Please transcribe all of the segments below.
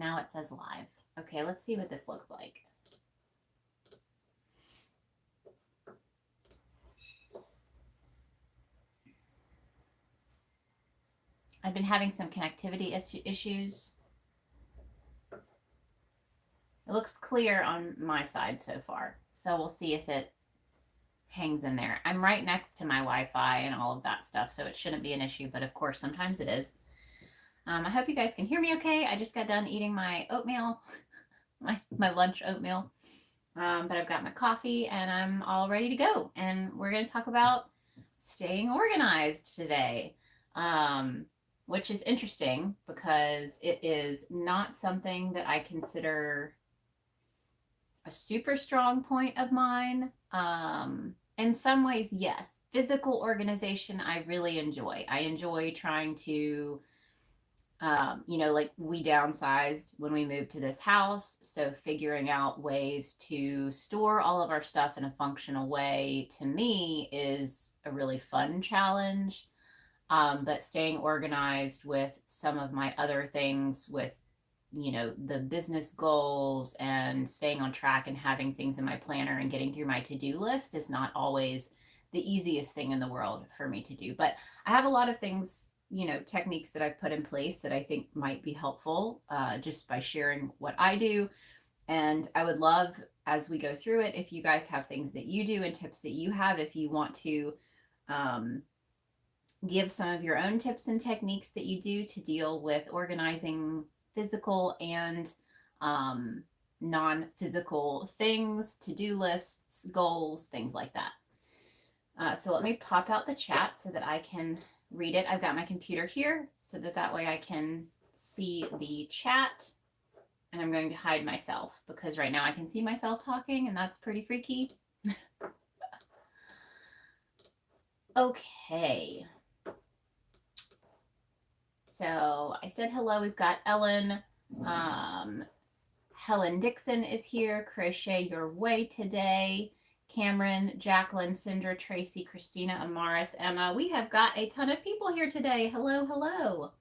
now it says live. Okay, let's see what this looks like. I've been having some connectivity issues. It looks clear on my side so far, so we'll see if it hangs in there. I'm right next to my Wi-Fi and all of that stuff, so it shouldn't be an issue, but of course sometimes it is. I hope you guys can hear me okay. I just got done eating my oatmeal, my lunch oatmeal, but I've got my coffee and I'm all ready to go. And we're going to talk about staying organized today, which is interesting because it is not something that I consider a super strong point of mine. In some ways, yes. Physical organization, I really enjoy. I enjoy trying to, like we downsized when we moved to this house. So figuring out ways to store all of our stuff in a functional way to me is a really fun challenge. But staying organized with some of my other things with the business goals and staying on track and having things in my planner and getting through my to-do list is not always the easiest thing in the world for me to do. But I have a lot of things, techniques that I've put in place that I think might be helpful just by sharing what I do. And I would love, as we go through it, if you guys have things that you do and tips that you have, if you want to give some of your own tips and techniques that you do to deal with organizing physical and non-physical things, to-do lists, goals, things like that. So let me pop out the chat so that I can read it. I've got my computer here so that way I can see the chat, and I'm going to hide myself because right now I can see myself talking and that's pretty freaky. Okay. So I said hello. We've got Ellen. Helen Dixon is here. Crochet Your Way today. Cameron, Jacqueline, Cinder, Tracy, Christina, Amaris, Emma. We have got a ton of people here today. Hello, hello.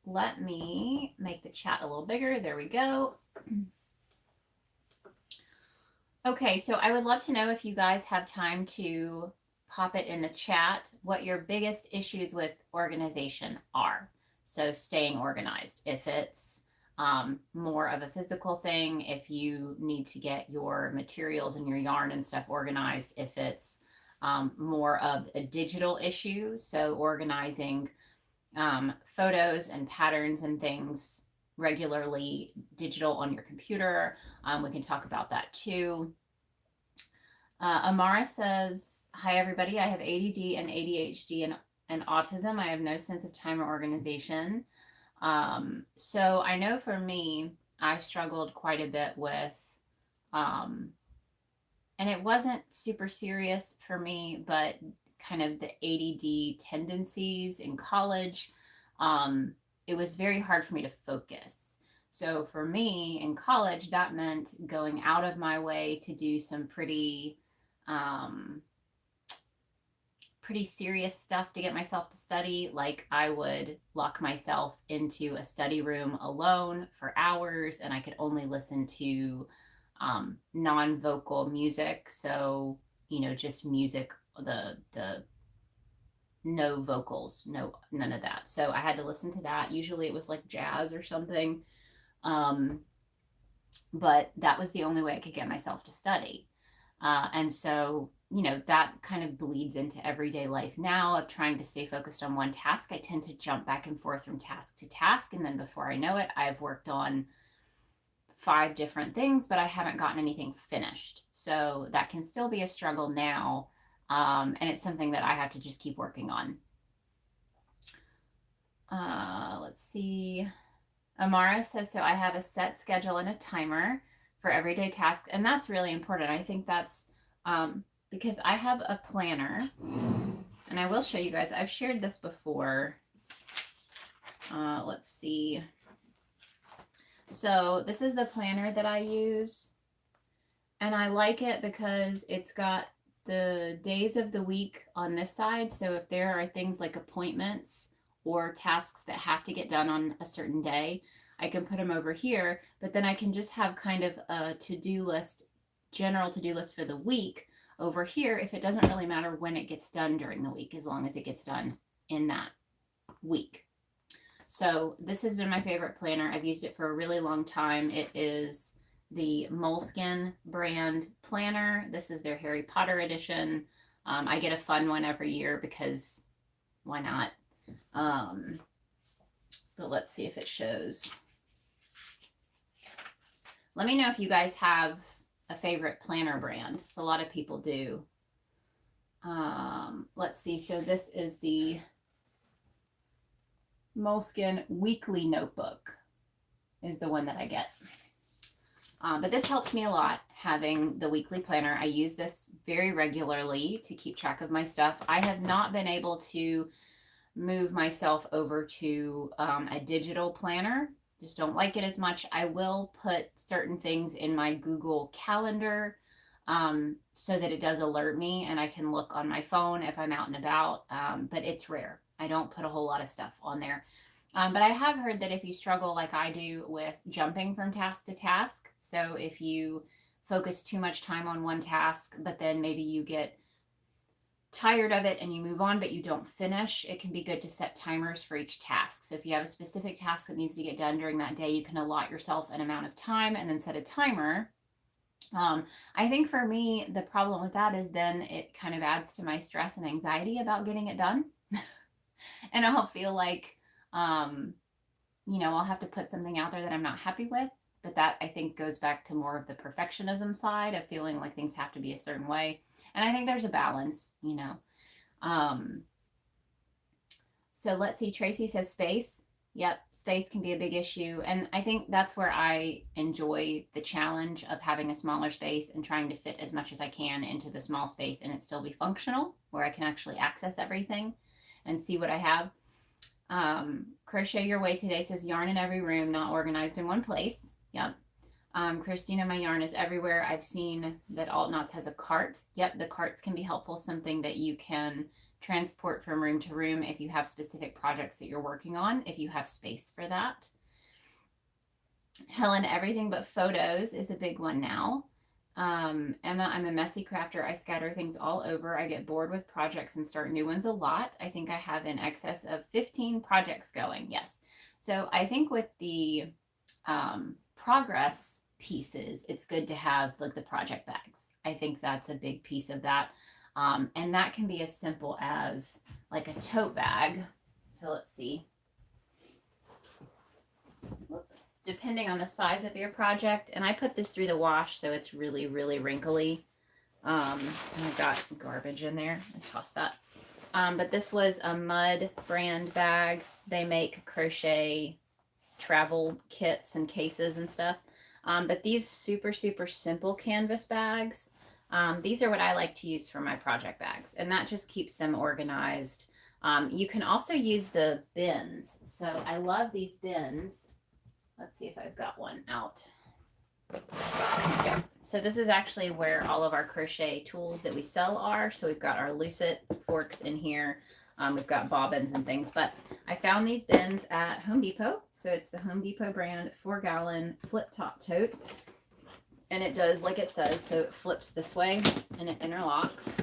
Let me make the chat a little bigger. There we go. Okay, so I would love to know if you guys have time to pop it in the chat what your biggest issues with organization are. So staying organized, if it's more of a physical thing, if you need to get your materials and your yarn and stuff organized, if it's more of a digital issue, so organizing photos and patterns and things regularly digital on your computer. We can talk about that too. Amara says, hi everybody, I have ADD and ADHD and autism. I have no sense of time or organization. So I know for me, I struggled quite a bit with, and it wasn't super serious for me, but kind of the ADD tendencies in college, it was very hard for me to focus. So for me in college, that meant going out of my way to do some pretty serious stuff to get myself to study. Like I would lock myself into a study room alone for hours, and I could only listen to non-vocal music. So, just music, the no vocals, none of that. So I had to listen to that. Usually it was like jazz or something. But that was the only way I could get myself to study. And so, that kind of bleeds into everyday life now of trying to stay focused on one task. I tend to jump back and forth from task to task. And then before I know it, I've worked on 5 different things, but I haven't gotten anything finished. So that can still be a struggle now. And it's something that I have to just keep working on. Let's see. Amara says, so I have a set schedule and a timer for everyday tasks. And that's really important. I think that's because I have a planner, and I will show you guys. I've shared this before. Let's see. So this is the planner that I use, and I like it because it's got the days of the week on this side. So if there are things like appointments or tasks that have to get done on a certain day, I can put them over here, but then I can just have kind of a to-do list, general to-do list for the week over here if it doesn't really matter when it gets done during the week, as long as it gets done in that week. So this has been my favorite planner. I've used it for a really long time. It is the Moleskin brand planner. This is their Harry Potter edition. I get a fun one every year because why not? But let's see if it shows. Let me know if you guys have a favorite planner brand. So a lot of people do. Let's see. So this is the Moleskin Weekly Notebook is the one that I get. But this helps me a lot, having the weekly planner. I use this very regularly to keep track of my stuff. I have not been able to move myself over to a digital planner. Just don't like it as much. I will put certain things in my Google Calendar so that it does alert me and I can look on my phone if I'm out and about, but it's rare. I don't put a whole lot of stuff on there. But I have heard that if you struggle like I do with jumping from task to task, so if you focus too much time on one task, but then maybe you get tired of it and you move on, but you don't finish, it can be good to set timers for each task. So if you have a specific task that needs to get done during that day, you can allot yourself an amount of time and then set a timer. I think for me, the problem with that is then it kind of adds to my stress and anxiety about getting it done. And I'll feel like, you know, I'll have to put something out there that I'm not happy with. But that, I think, goes back to more of the perfectionism side of feeling like things have to be a certain way. And I think there's a balance, you know. So let's see. Tracy says space. Yep, space can be a big issue. And I think that's where I enjoy the challenge of having a smaller space and trying to fit as much as I can into the small space and it still be functional, where I can actually access everything and see what I have. Crochet Your Way Today says yarn in every room, not organized in one place. Yep. Christina, my yarn is everywhere. I've seen that Alt Knots has a cart. Yep, the carts can be helpful, something that you can transport from room to room if you have specific projects that you're working on, if you have space for that. Helen, everything but photos is a big one now. Emma, I'm a messy crafter. I scatter things all over. I get bored with projects and start new ones a lot. I think I have in excess of 15 projects going. Yes. So I think with the progress pieces, it's good to have like the project bags. I think that's a big piece of that. And that can be as simple as like a tote bag. So let's see. Depending on the size of your project, and I put this through the wash, so it's really, really wrinkly. And I've got garbage in there. I tossed that. But this was a Mud brand bag. They make crochet travel kits and cases and stuff. But these super, super simple canvas bags, these are what I like to use for my project bags, and that just keeps them organized. You can also use the bins. So I love these bins. Let's see if I've got one out. Okay. So this is actually where all of our crochet tools that we sell are. So we've got our lucite forks in here. We've got bobbins and things, but I found these bins at Home Depot. So it's the Home Depot brand 4-gallon flip top tote. And it does like it says, so it flips this way and it interlocks.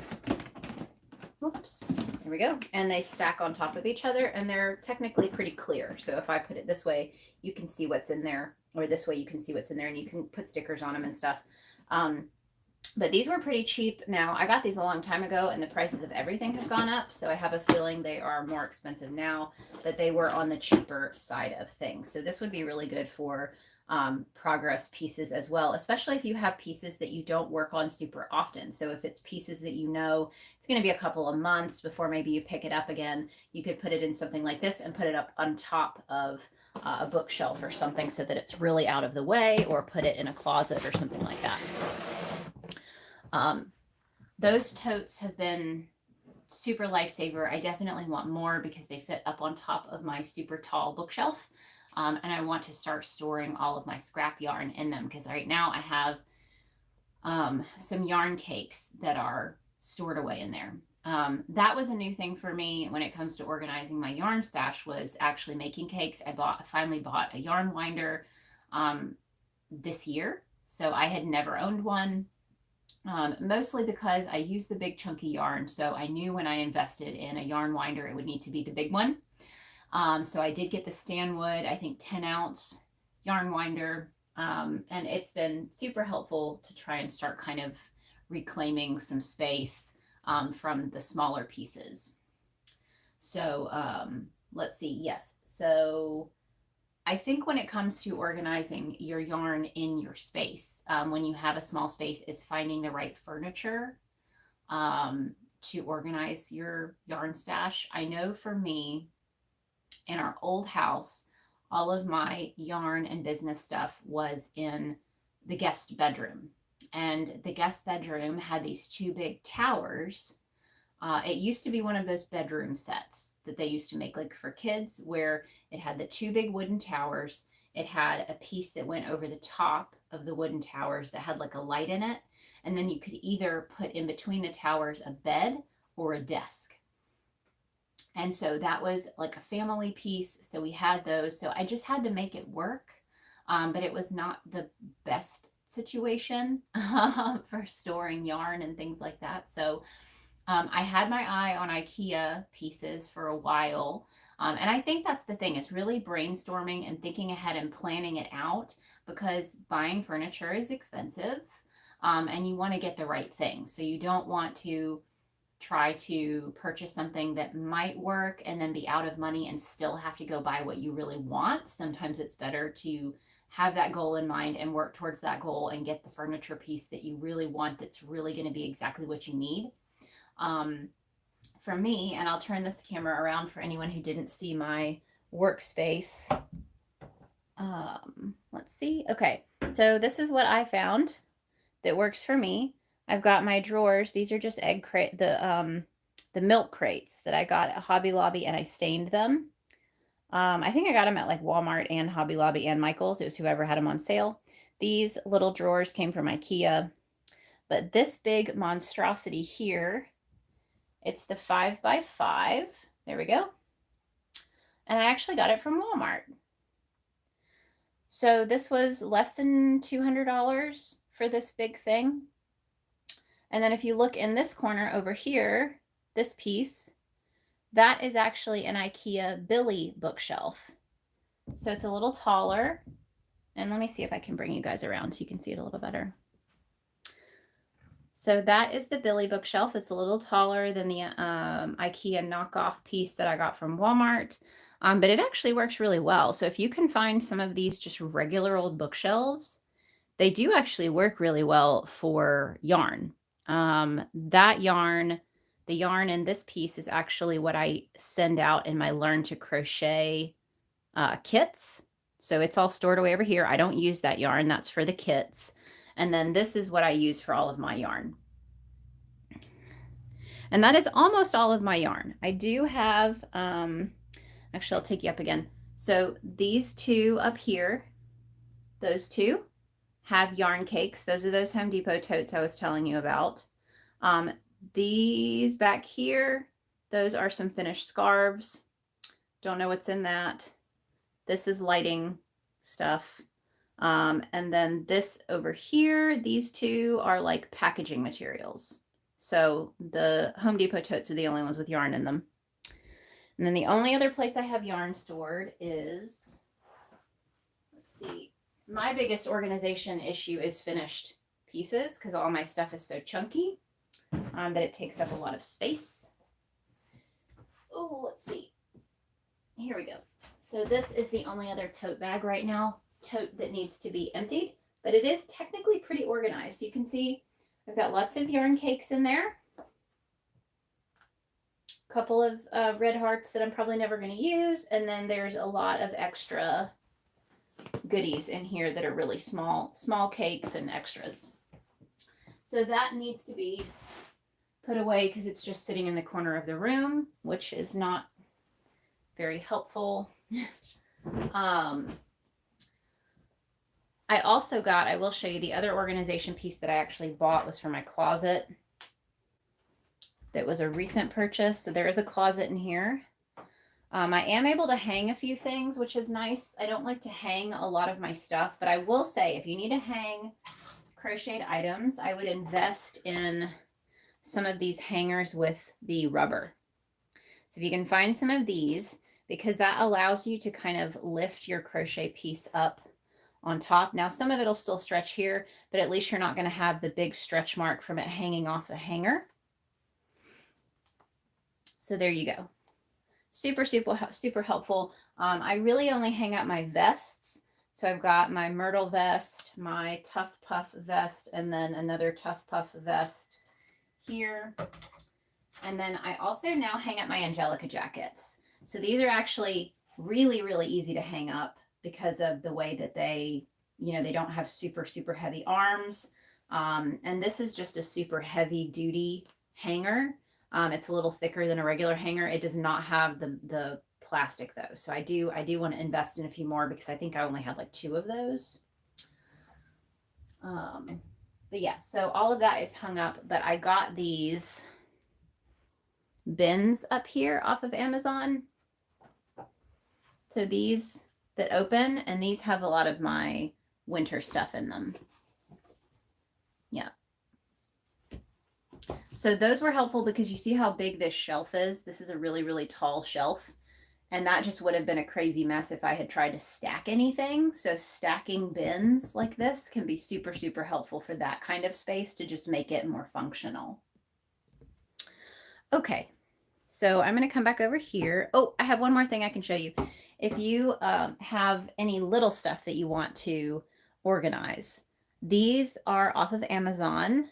Whoops, there we go. And they stack on top of each other and they're technically pretty clear. So if I put it this way, you can see what's in there, or this way you can see what's in there, and you can put stickers on them and stuff. But these were pretty cheap. Now, I got these a long time ago and the prices of everything have gone up. So I have a feeling they are more expensive now, but they were on the cheaper side of things. So this would be really good for progress pieces as well, especially if you have pieces that you don't work on super often. So if it's pieces that you know it's going to be a couple of months before maybe you pick it up again, you could put it in something like this and put it up on top of a bookshelf or something so that it's really out of the way, or put it in a closet or something like that. Those totes have been super lifesaver. I definitely want more because they fit up on top of my super tall bookshelf. And I want to start storing all of my scrap yarn in them, because right now I have some yarn cakes that are stored away in there. That was a new thing for me when it comes to organizing my yarn stash, was actually making cakes. I finally bought a yarn winder this year. So I had never owned one, mostly because I use the big chunky yarn. So I knew when I invested in a yarn winder, it would need to be the big one. So I did get the Stanwood, I think 10-ounce yarn winder. And it's been super helpful to try and start kind of reclaiming some space from the smaller pieces. So let's see. Yes. So I think when it comes to organizing your yarn in your space, when you have a small space, is finding the right furniture to organize your yarn stash. I know for me, in our old house, all of my yarn and business stuff was in the guest bedroom. And the guest bedroom had these two big towers. It used to be one of those bedroom sets that they used to make like for kids, where it had the two big wooden towers. It had a piece that went over the top of the wooden towers that had like a light in it. And then you could either put in between the towers a bed or a desk. And so that was like a family piece. So we had those. So I just had to make it work. But it was not the best situation for storing yarn and things like that. So I had my eye on IKEA pieces for a while. And I think that's the thing, is really brainstorming and thinking ahead and planning it out, because buying furniture is expensive, and you want to get the right thing. So you don't want to try to purchase something that might work and then be out of money and still have to go buy what you really want. Sometimes it's better to have that goal in mind and work towards that goal and get the furniture piece that you really want, that's really going to be exactly what you need. For me, and I'll turn this camera around for anyone who didn't see my workspace. Let's see. Okay, so this is what I found that works for me. I've got my drawers. These are just egg crate, the milk crates that I got at Hobby Lobby, and I stained them. I think I got them at like Walmart and Hobby Lobby and Michael's. It was whoever had them on sale. These little drawers came from IKEA, but this big monstrosity here, it's the 5x5. There we go. And I actually got it from Walmart. So this was less than $200 for this big thing. And then if you look in this corner over here, this piece, that is actually an IKEA Billy bookshelf. So it's a little taller. And let me see if I can bring you guys around so you can see it a little better. So that is the Billy bookshelf. It's a little taller than the IKEA knockoff piece that I got from Walmart. But it actually works really well. So if you can find some of these just regular old bookshelves, they do actually work really well for yarn. That yarn, the yarn in this piece is actually what I send out in my Learn to Crochet kits. So it's all stored away over here. I don't use that yarn. That's for the kits. And then this is what I use for all of my yarn. And that is almost all of my yarn. I do have, actually, I'll take you up again. So these two up here, those two have yarn cakes. Those are those Home Depot totes I was telling you about. These back here, those are some finished scarves. Don't know what's in that. This is lighting stuff. And then this over here, these two are like packaging materials. So the Home Depot totes are the only ones with yarn in them. And then the only other place I have yarn stored is, let's see, my biggest organization issue is finished pieces, because all my stuff is so chunky that it takes up a lot of space. Oh, let's see. Here we go. So this is the only other tote bag right now, tote that needs to be emptied, but it is technically pretty organized. So you can see I've got lots of yarn cakes in there. A couple of red hearts that I'm probably never going to use. And then there's a lot of extra goodies in here that are really small cakes and extras. So that needs to be put away because it's just sitting in the corner of the room, which is not very helpful. I also got, I will show you the other organization piece that I actually bought was for my closet. that was a recent purchase. So there is a closet in here. I am able to hang a few things, which is nice. I don't like to hang a lot of my stuff, but I will say if you need to hang crocheted items, I would invest in some of these hangers with the rubber. So if you can find some of these, because that allows you to kind of lift your crochet piece up on top. Now, some of it'll still stretch here, but at least you're not going to have the big stretch mark from it hanging off the hanger. So there you go. Super, super, super helpful. I really only hang up my vests. So I've got my Myrtle vest, my Tough Puff vest, and then another Tough Puff vest here. And then I also now hang up my Angelica jackets. So these are actually really, really easy to hang up because of the way that they, you know, they don't have super, super heavy arms. And this is just a super heavy duty hanger. It's a little thicker than a regular hanger. It does not have the plastic though. So I do want to invest in a few more because I think I only had like 2 of those. But yeah, so all of that is hung up, but I got these bins up here off of Amazon. So these that open, and these have a lot of my winter stuff in them. Yeah. So those were helpful because you see how big this shelf is. This is a really, really tall shelf. And that just would have been a crazy mess if I had tried to stack anything. So stacking bins like this can be super, super helpful for that kind of space to just make it more functional. Okay, so I'm going to come back over here. Oh, I have one more thing I can show you. If you have any little stuff that you want to organize, these are off of Amazon.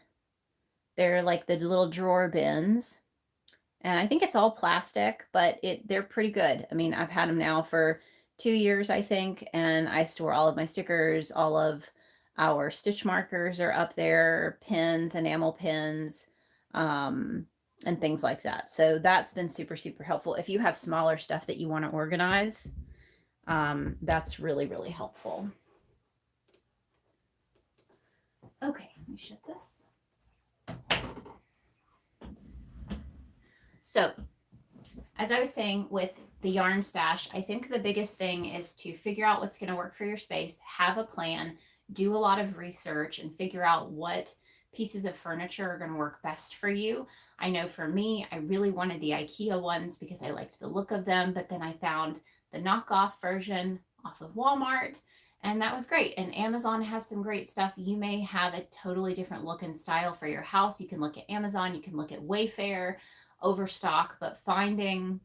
They're like the little drawer bins. And I think it's all plastic, but they're pretty good. I mean, I've had them now for 2 years, I think, and I store all of my stickers, all of our stitch markers are up there, pins, enamel pins, and things like that. So that's been super, super helpful. If you have smaller stuff that you want to organize, that's really, really helpful. Okay, let me shut this. So, as I was saying with the yarn stash, I think the biggest thing is to figure out what's going to work for your space, have a plan, do a lot of research, and figure out what pieces of furniture are going to work best for you. I know for me, I really wanted the IKEA ones because I liked the look of them, but then I found the knockoff version off of Walmart, and that was great. And Amazon has some great stuff. You may have a totally different look and style for your house. You can look at Amazon, you can look at Wayfair, Overstock, but finding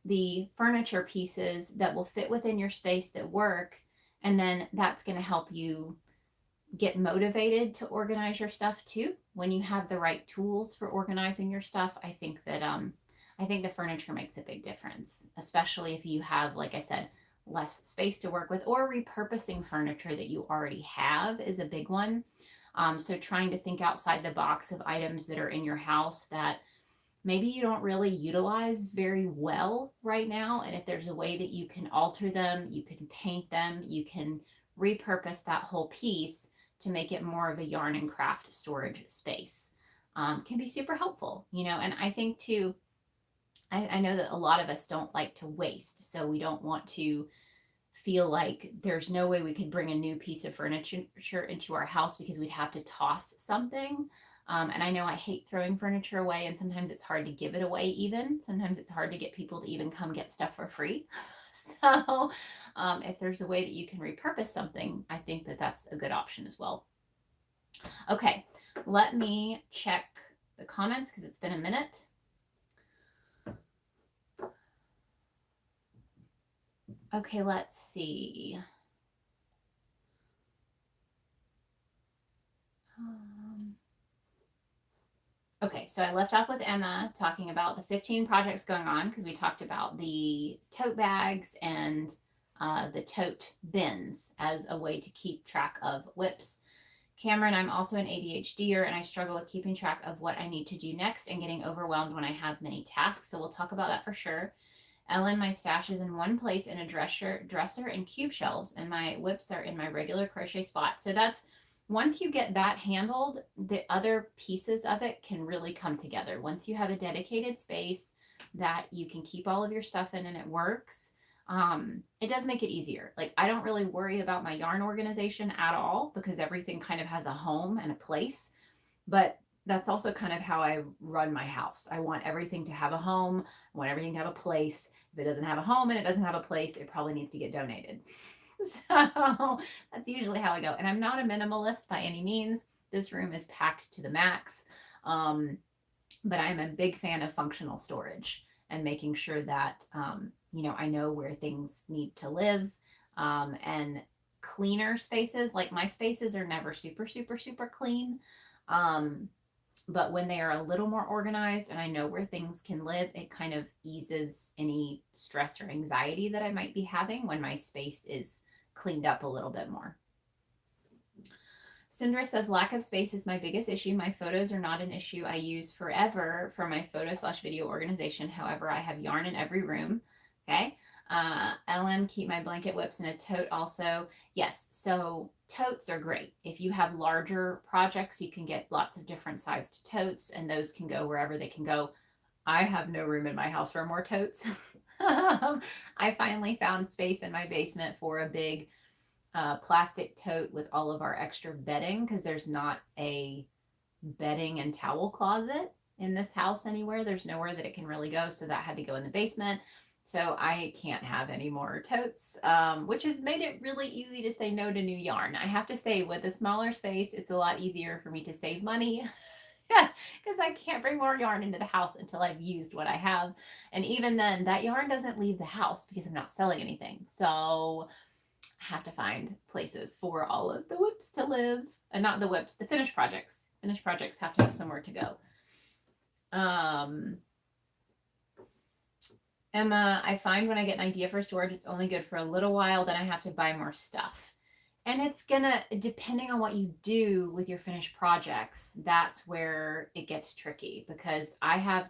the furniture pieces that will fit within your space that work, and then that's going to help you get motivated to organize your stuff too. When you have the right tools for organizing your stuff, I think that I think the furniture makes a big difference, especially if you have, like I said, less space to work with, or repurposing furniture that you already have is a big one. So trying to think outside the box of items that are in your house that maybe you don't really utilize very well right now. And if there's a way that you can alter them, you can paint them, you can repurpose that whole piece to make it more of a yarn and craft storage space, can be super helpful, you know. And I think too, I know that a lot of us don't like to waste. So we don't want to feel like there's no way we could bring a new piece of furniture into our house because we'd have to toss something. And I know I hate throwing furniture away, and sometimes it's hard to give it away even. Sometimes it's hard to get people to even come get stuff for free. So if there's a way that you can repurpose something, I think that that's a good option as well. Okay, let me check the comments because it's been a minute. Okay, let's see. Okay, so I left off with Emma talking about the 15 projects going on because we talked about the tote bags and the tote bins as a way to keep track of whips. Cameron, I'm also an ADHDer and I struggle with keeping track of what I need to do next and getting overwhelmed when I have many tasks. So we'll talk about that for sure. Ellen, my stash is in one place in a dresser and cube shelves, and my whips are in my regular crochet spot. So that's once you get that handled, the other pieces of it can really come together. Once you have a dedicated space that you can keep all of your stuff in and it works, it does make it easier. Like, I don't really worry about my yarn organization at all because everything kind of has a home and a place. But that's also kind of how I run my house. I want everything to have a home. I want everything to have a place. If it doesn't have a home and it doesn't have a place, it probably needs to get donated. So that's usually how I go. And I'm not a minimalist by any means. This room is packed to the max. But I'm a big fan of functional storage and making sure that, you know, I know where things need to live, and cleaner spaces. Like, my spaces are never super, super, super clean. But when they are a little more organized and I know where things can live, it kind of eases any stress or anxiety that I might be having when my space is cleaned up a little bit more. Sindra says, lack of space is my biggest issue. My photos are not an issue I use forever for my photo/video organization. However, I have yarn in every room. Okay. Ellen, keep my blanket whips in a tote also. Yes. So totes are great. If you have larger projects, you can get lots of different sized totes and those can go wherever they can go. I have no room in my house for more totes. I finally found space in my basement for a big plastic tote with all of our extra bedding, because there's not a bedding and towel closet in this house anywhere. There's nowhere that it can really go. So that had to go in the basement. So I can't have any more totes, which has made it really easy to say no to new yarn. I have to say, with a smaller space, it's a lot easier for me to save money because I can't bring more yarn into the house until I've used what I have. And even then, that yarn doesn't leave the house because I'm not selling anything. So I have to find places for all of the whips to live. And not the whips, the finished projects. Finished projects have to have somewhere to go. Emma, I find when I get an idea for storage, it's only good for a little while, then I have to buy more stuff. And it's gonna, depending on what you do with your finished projects, that's where it gets tricky, because I have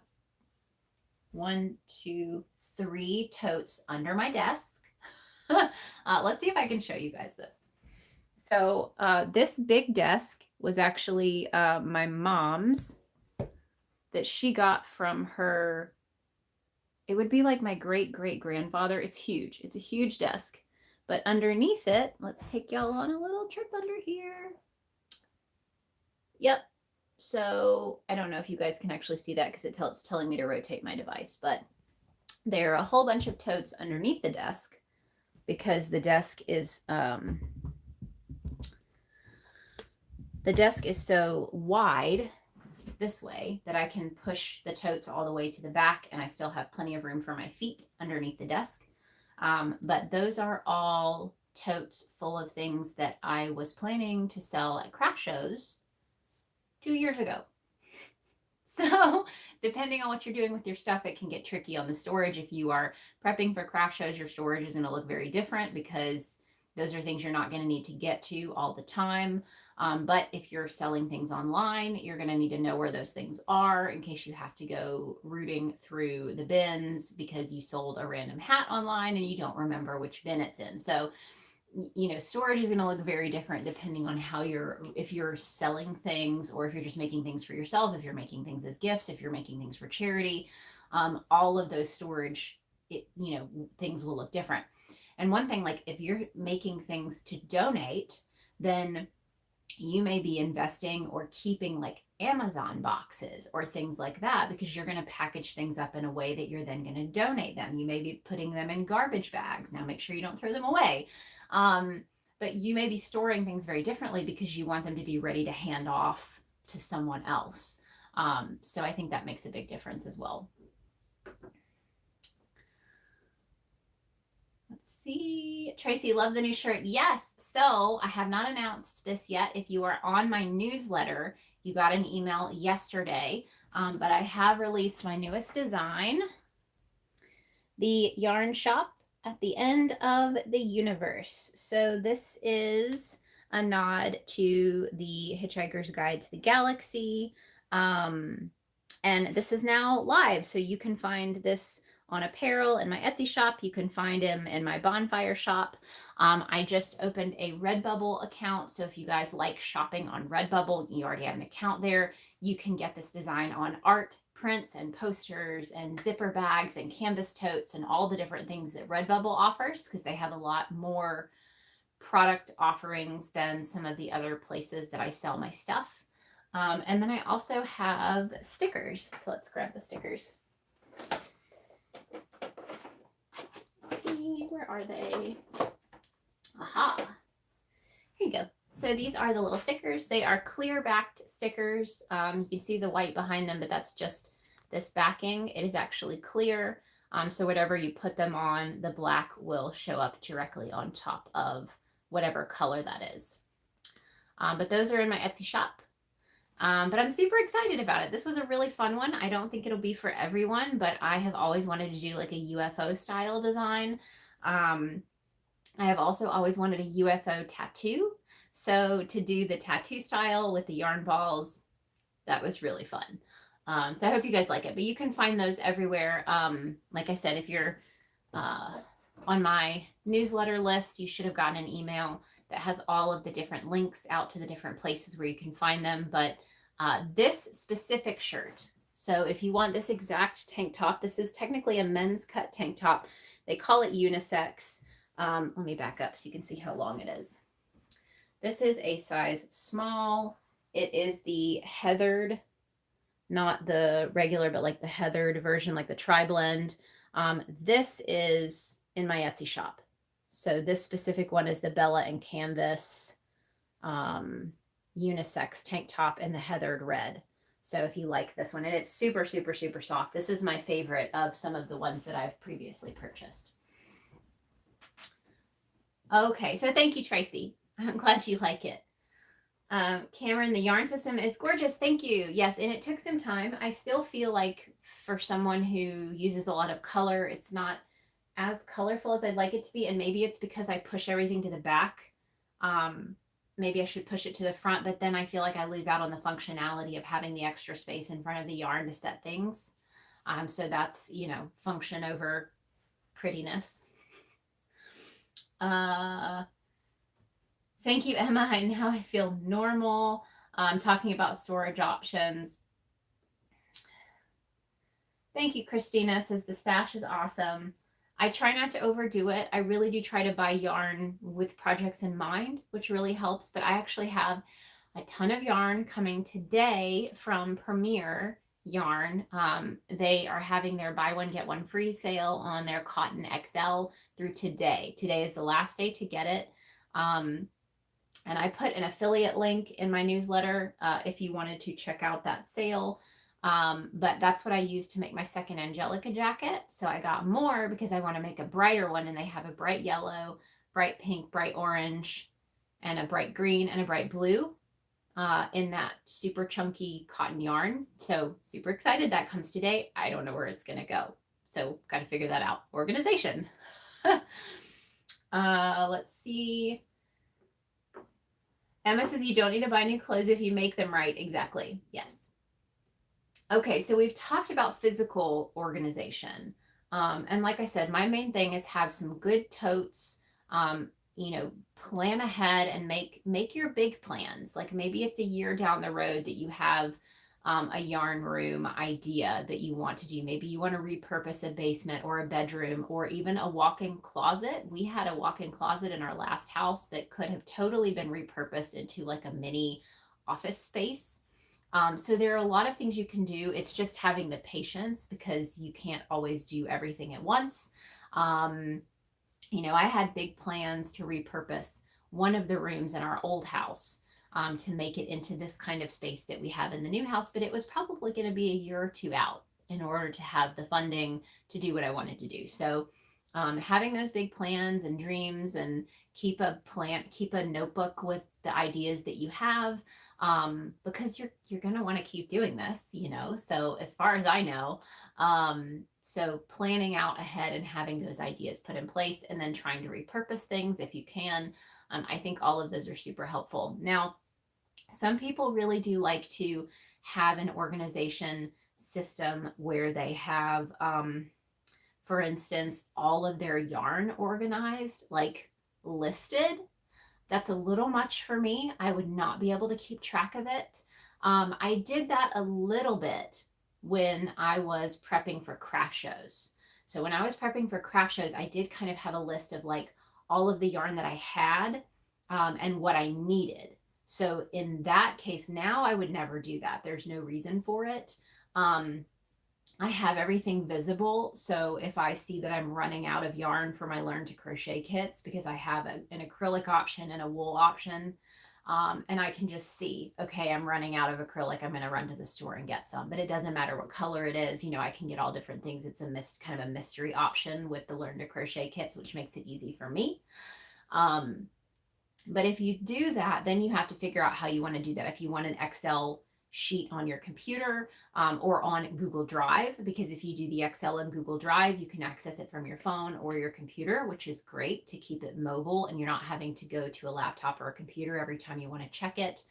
1, 2, 3 totes under my desk. Let's see if I can show you guys this. So this big desk was actually my mom's, that she got from her, it would be like my great-great-grandfather. It's huge. It's a huge desk. But underneath it, let's take y'all on a little trip under here. Yep. So I don't know if you guys can actually see that because it's telling me to rotate my device. But there are a whole bunch of totes underneath the desk because the desk is so wide this way that I can push the totes all the way to the back and I still have plenty of room for my feet underneath the desk. But those are all totes full of things that I was planning to sell at craft shows 2 years ago. So depending on what you're doing with your stuff, it can get tricky on the storage. If you are prepping for craft shows, your storage is going to look very different because those are things you're not going to need to get to all the time. But if you're selling things online, you're going to need to know where those things are in case you have to go rooting through the bins because you sold a random hat online and you don't remember which bin it's in. So, you know, storage is going to look very different depending on how if you're selling things or if you're just making things for yourself, if you're making things as gifts, if you're making things for charity, all of those storage, things will look different. And one thing, like if you're making things to donate, then you may be investing or keeping like Amazon boxes or things like that because you're going to package things up in a way that you're then going to donate them. You may be putting them in garbage bags. Now make sure you don't throw them away. But you may be storing things very differently because you want them to be ready to hand off to someone else. So I think that makes a big difference as well. Let's see. Tracy, love the new shirt. Yes. So I have not announced this yet. If you are on my newsletter, you got an email yesterday, but I have released my newest design, the Yarn Shop at the End of the Universe. So this is a nod to the Hitchhiker's Guide to the Galaxy. And this is now live. So you can find this on apparel in my Etsy shop. You can find him in my bonfire shop. I just opened a Redbubble account. So if you guys like shopping on Redbubble, you already have an account there. You can get this design on art, prints, and posters, and zipper bags, and canvas totes, and all the different things that Redbubble offers, because they have a lot more product offerings than some of the other places that I sell my stuff. And then I also have stickers. So let's grab the stickers. Let's see, where are they? Aha. Here you go. So these are the little stickers. They are clear backed stickers. You can see the white behind them, but that's just this backing. It is actually clear. So whatever you put them on, the black will show up directly on top of whatever color that is. But those are in my Etsy shop. But I'm super excited about it. This was a really fun one. I don't think it'll be for everyone, but I have always wanted to do like a UFO style design. I have also always wanted a UFO tattoo. So to do the tattoo style with the yarn balls, that was really fun. So I hope you guys like it, but you can find those everywhere. Like I said, if you're on my newsletter list, you should have gotten an email that has all of the different links out to the different places where you can find them. But this specific shirt, so if you want this exact tank top, this is technically a men's cut tank top. They call it unisex. Let me back up so you can see how long it is. This is a size small. It is the heathered, not the regular, but like the heathered version, like the tri-blend. This is in my Etsy shop. So this specific one is the Bella and Canvas unisex tank top in the heathered red. So if you like this one, and it's super, super, super soft. This is my favorite of some of the ones that I've previously purchased. Okay, so thank you, Tracy. I'm glad you like it. Cameron, the yarn system is gorgeous. Thank you. Yes, and it took some time. I still feel like for someone who uses a lot of color, it's not as colorful as I'd like it to be. And maybe it's because I push everything to the back. Maybe I should push it to the front, but then I feel like I lose out on the functionality of having the extra space in front of the yarn to set things. So that's, you know, function over prettiness. Thank you, Emma. Now I feel normal. Talking about storage options. Thank you, Christina. Says the stash is awesome. I try not to overdo it. I really do try to buy yarn with projects in mind, which really helps. But I actually have a ton of yarn coming today from Premier Yarn. They are having their buy one, get one free sale on their Cotton XL through today. Today is the last day to get it. And I put an affiliate link in my newsletter if you wanted to check out that sale. But that's what I used to make my second Angelica jacket. So I got more because I want to make a brighter one, and they have a bright yellow, bright pink, bright orange, and a bright green and a bright blue in that super chunky cotton yarn. So super excited. That comes today. I don't know where it's going to go. So got to figure that out. Organization. Let's see. Emma says you don't need to buy new clothes if you make them right. Exactly. Yes. Okay, so we've talked about physical organization. And like I said, my main thing is have some good totes, you know, plan ahead and make your big plans. Like maybe it's a year down the road that you have a yarn room idea that you want to do. Maybe you want to repurpose a basement or a bedroom or even a walk-in closet. We had a walk-in closet in our last house that could have totally been repurposed into like a mini office space. So there are a lot of things you can do. It's just having the patience because you can't always do everything at once. You know, I had big plans to repurpose one of the rooms in our old house to make it into this kind of space that we have in the new house, but it was probably going to be a year or two out in order to have the funding to do what I wanted to do. So having those big plans and dreams, and keep a notebook with the ideas that you have, because you're going to want to keep doing this, you know, so as far as I know, so planning out ahead and having those ideas put in place, and then trying to repurpose things if you can. I think all of those are super helpful. Now, some people really do like to have an organization system where they have, for instance, all of their yarn organized, like listed. That's a little much for me. I would not be able to keep track of it. I did that a little bit when I was prepping for craft shows. So when I was prepping for craft shows, I did kind of have a list of like all of the yarn that I had and what I needed. So in that case, now I would never do that. There's no reason for it. I have everything visible. So if I see that I'm running out of yarn for my Learn to Crochet kits, because I have an acrylic option and a wool option, and I can just see, okay, I'm running out of acrylic. I'm going to run to the store and get some, but it doesn't matter what color it is. You know, I can get all different things. It's kind of a mystery option with the Learn to Crochet kits, which makes it easy for me. But if you do that, then you have to figure out how you want to do that. If you want an Excel sheet on your computer or on Google Drive, because if you do the Excel in Google Drive, you can access it from your phone or your computer, which is great to keep it mobile and you're not having to go to a laptop or a computer every time you want to check it.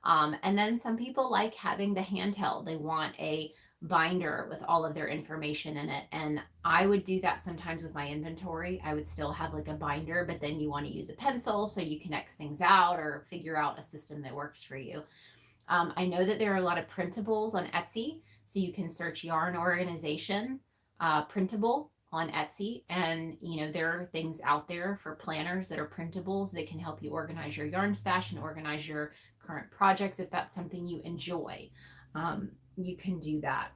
And then some people like having the handheld. They want a binder with all of their information in it. And I would do that sometimes with my inventory. I would still have like a binder, but then you want to use a pencil so you can X things out or figure out a system that works for you. I know that there are a lot of printables on Etsy, so you can search yarn organization printable on Etsy, and you know there are things out there for planners that are printables that can help you organize your yarn stash and organize your current projects. If that's something you enjoy, you can do that.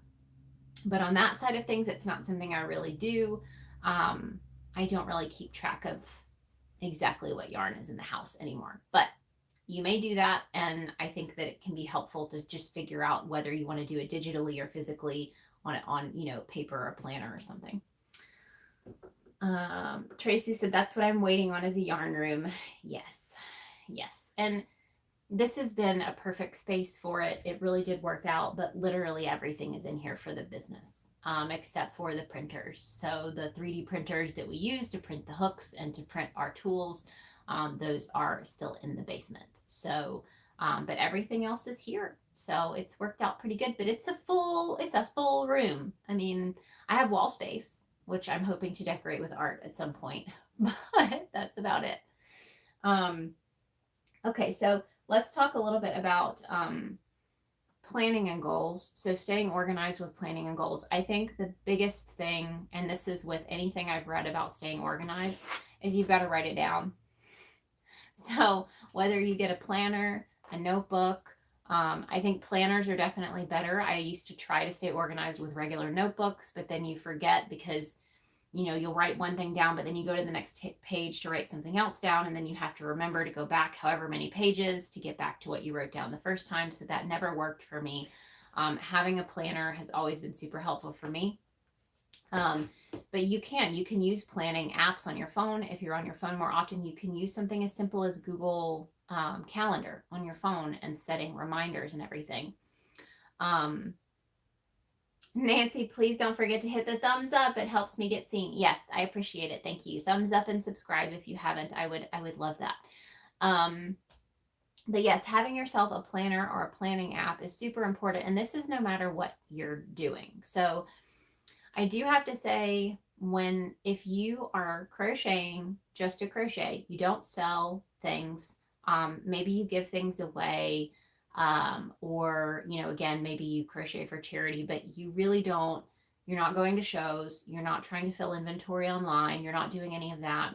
But on that side of things, it's not something I really do. I don't really keep track of exactly what yarn is in the house anymore, but you may do that, and I think that it can be helpful to just figure out whether you want to do it digitally or physically on you know, paper or planner or something. Tracy said, that's what I'm waiting on, is a yarn room. Yes, and this has been a perfect space for it. It really did work out, but literally everything is in here for the business, except for the printers. So the 3D printers that we use to print the hooks and to print our tools, those are still in the basement. So, but everything else is here. So it's worked out pretty good, but it's a full room. I mean, I have wall space, which I'm hoping to decorate with art at some point, but that's about it. Okay, so let's talk a little bit about planning and goals. So staying organized with planning and goals. I think the biggest thing, and this is with anything I've read about staying organized, is you've got to write it down. So whether you get a planner, a notebook, I think planners are definitely better. I used to try to stay organized with regular notebooks, but then you forget because, you know, you'll write one thing down, but then you go to the next page to write something else down, and then you have to remember to go back however many pages to get back to what you wrote down the first time. So that never worked for me. Having a planner has always been super helpful for me. But you can use planning apps on your phone. If you're on your phone more often, you can use something as simple as Google Calendar on your phone and setting reminders and everything. Nancy, please don't forget to hit the thumbs up. It helps me get seen. Yes, I appreciate it. Thank you. Thumbs up and subscribe if you haven't. I would love that. But yes, having yourself a planner or a planning app is super important. And this is no matter what you're doing. So I do have to say, if you are crocheting just to crochet, you don't sell things, maybe you give things away, or, you know, again, maybe you crochet for charity, but you really don't, you're not going to shows, you're not trying to fill inventory online, you're not doing any of that,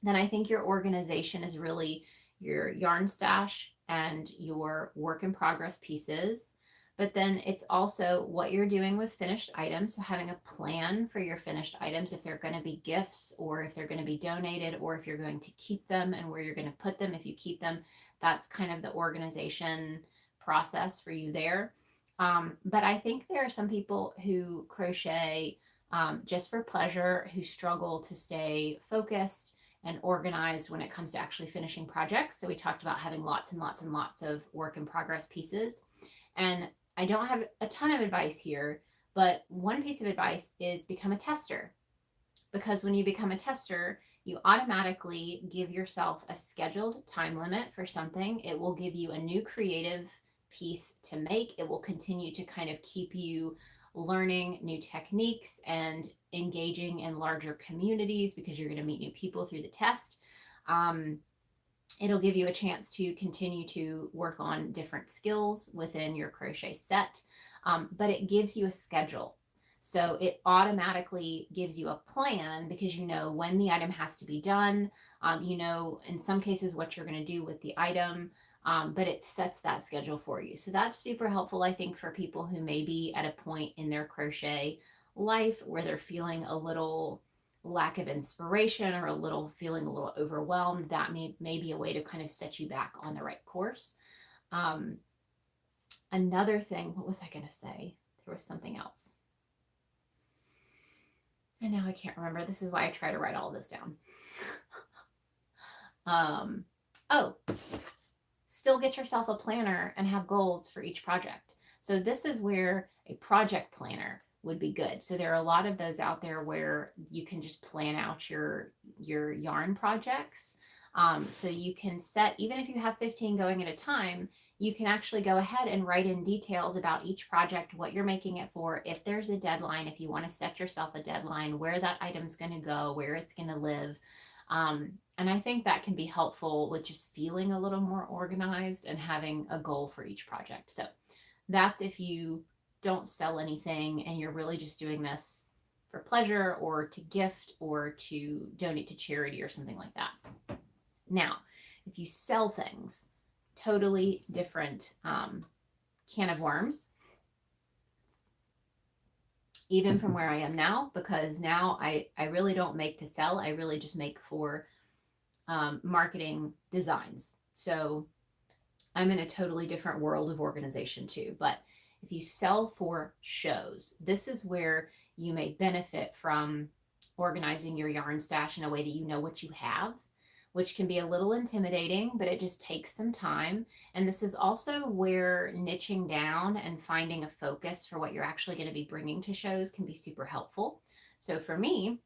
then I think your organization is really your yarn stash and your work in progress pieces. But then it's also what you're doing with finished items. So having a plan for your finished items, if they're going to be gifts or if they're going to be donated or if you're going to keep them and where you're going to put them. If you keep them, that's kind of the organization process for you there. But I think there are some people who crochet just for pleasure, who struggle to stay focused and organized when it comes to actually finishing projects. So we talked about having lots and lots and lots of work in progress pieces. And I don't have a ton of advice here, but one piece of advice is become a tester. Because when you become a tester, you automatically give yourself a scheduled time limit for something. It will give you a new creative piece to make. It will continue to kind of keep you learning new techniques and engaging in larger communities because you're going to meet new people through the test. It'll give you a chance to continue to work on different skills within your crochet set, but it gives you a schedule. So it automatically gives you a plan because you know when the item has to be done. You know, in some cases, what you're going to do with the item, but it sets that schedule for you. So that's super helpful, I think, for people who may be at a point in their crochet life where they're feeling a little lack of inspiration or feeling a little overwhelmed. That may be a way to kind of set you back on the right course. Another thing, what was I going to say? There was something else. And now I can't remember. This is why I try to write all this down. Oh, still get yourself a planner and have goals for each project. So this is where a project planner would be good. So there are a lot of those out there where you can just plan out your yarn projects. So you can set, even if you have 15 going at a time, you can actually go ahead and write in details about each project, what you're making it for, if there's a deadline, if you want to set yourself a deadline, where that item's going to go, where it's going to live. And I think that can be helpful with just feeling a little more organized and having a goal for each project. So that's if you don't sell anything and you're really just doing this for pleasure or to gift or to donate to charity or something like that. Now, if you sell things, totally different can of worms, even from where I am now, because now I really don't make to sell. I really just make for marketing designs. So I'm in a totally different world of organization too. But if you sell for shows, this is where you may benefit from organizing your yarn stash in a way that you know what you have, which can be a little intimidating, but it just takes some time. And this is also where niching down and finding a focus for what you're actually going to be bringing to shows can be super helpful. So for me,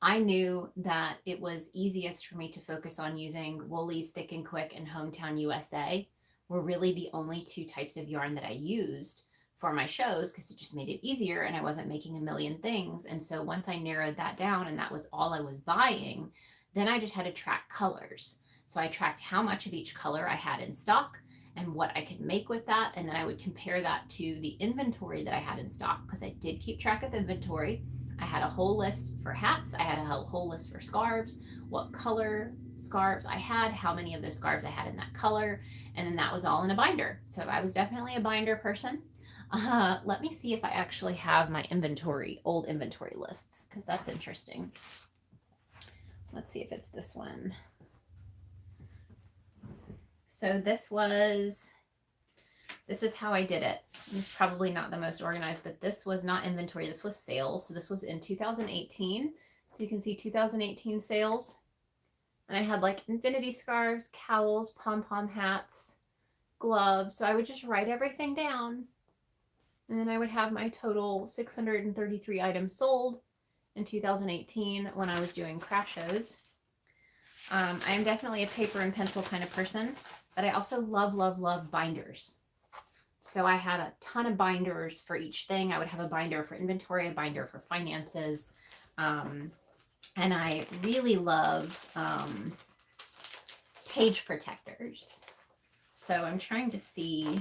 I knew that it was easiest for me to focus on using Woolies, Thick and Quick, and Hometown USA were really the only two types of yarn that I used for my shows because it just made it easier and I wasn't making a million things. And so once I narrowed that down and that was all I was buying, then I just had to track colors. So I tracked how much of each color I had in stock and what I could make with that. And then I would compare that to the inventory that I had in stock because I did keep track of inventory. I had a whole list for hats. I had a whole list for scarves, what color scarves I had, how many of those scarves I had in that color. And then that was all in a binder. So I was definitely a binder person. Let me see if I actually have my old inventory lists, because that's interesting. Let's see if it's this one. So this is how I did it. It's probably not the most organized, but this was not inventory. This was sales. So this was in 2018. So you can see 2018 sales. And I had like infinity scarves, cowls, pom-pom hats, gloves. So I would just write everything down. And then I would have my total 633 items sold in 2018 when I was doing craft shows. I am definitely a paper and pencil kind of person, but I also love, love, love binders. So I had a ton of binders for each thing. I would have a binder for inventory, a binder for finances. And I really love page protectors. So I'm trying to see.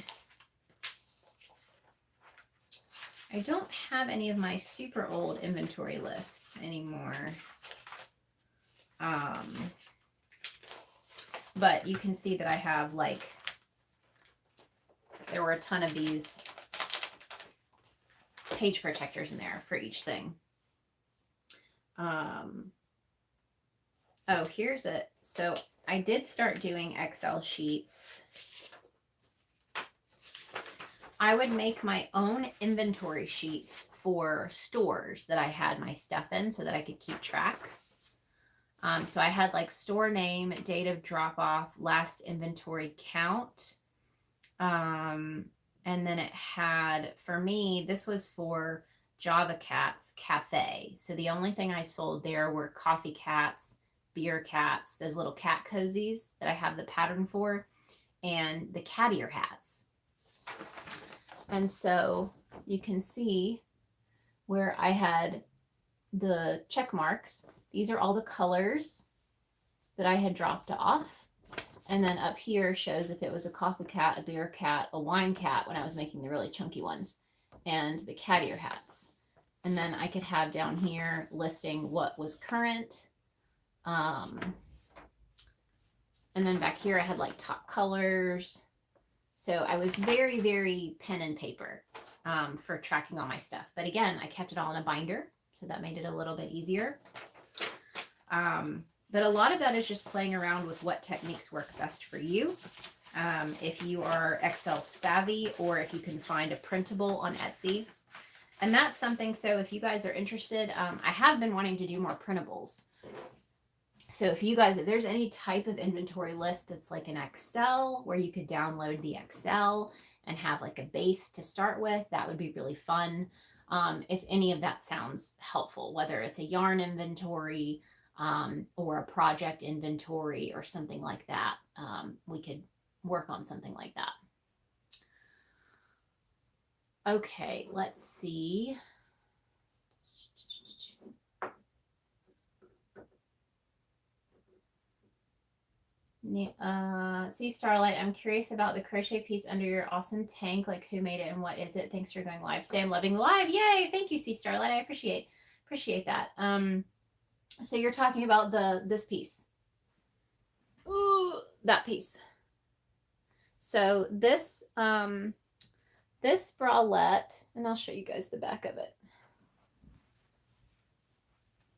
I don't have any of my super old inventory lists anymore. But you can see that I have there were a ton of these page protectors in there for each thing. Oh, here's it. So I did start doing Excel sheets. I would make my own inventory sheets for stores that I had my stuff in so that I could keep track. So I had store name, date of drop off, last inventory count. And then it had, for me, this was for Java Cats Cafe. So the only thing I sold there were coffee cats, beer cats, those little cat cozies that I have the pattern for, and the cat ear hats. And so you can see where I had the check marks. These are all the colors that I had dropped off. And then up here shows if it was a coffee cat, a bear cat, a wine cat when I was making the really chunky ones, and the cat ear hats. And then I could have down here listing what was current. And then back here I had like top colors. So I was very, very pen and paper for tracking all my stuff. But again, I kept it all in a binder, so that made it a little bit easier. But a lot of that is just playing around with what techniques work best for you. If you are Excel savvy, or if you can find a printable on Etsy. And that's something, so if you guys are interested, I have been wanting to do more printables. So if you guys, if there's any type of inventory list that's like an Excel where you could download the Excel and have like a base to start with, that would be really fun. If any of that sounds helpful, whether it's a yarn inventory, or a project inventory or something like that, we could work on something like that. Okay, let's see. See Starlight, I'm curious about the crochet piece under your awesome tank. Like, who made it and what is it? Thanks for going live today. I'm loving the live. Yay! Thank you, See Starlight. I appreciate that. So you're talking about this piece. Ooh, that piece. So this this bralette, and I'll show you guys the back of it.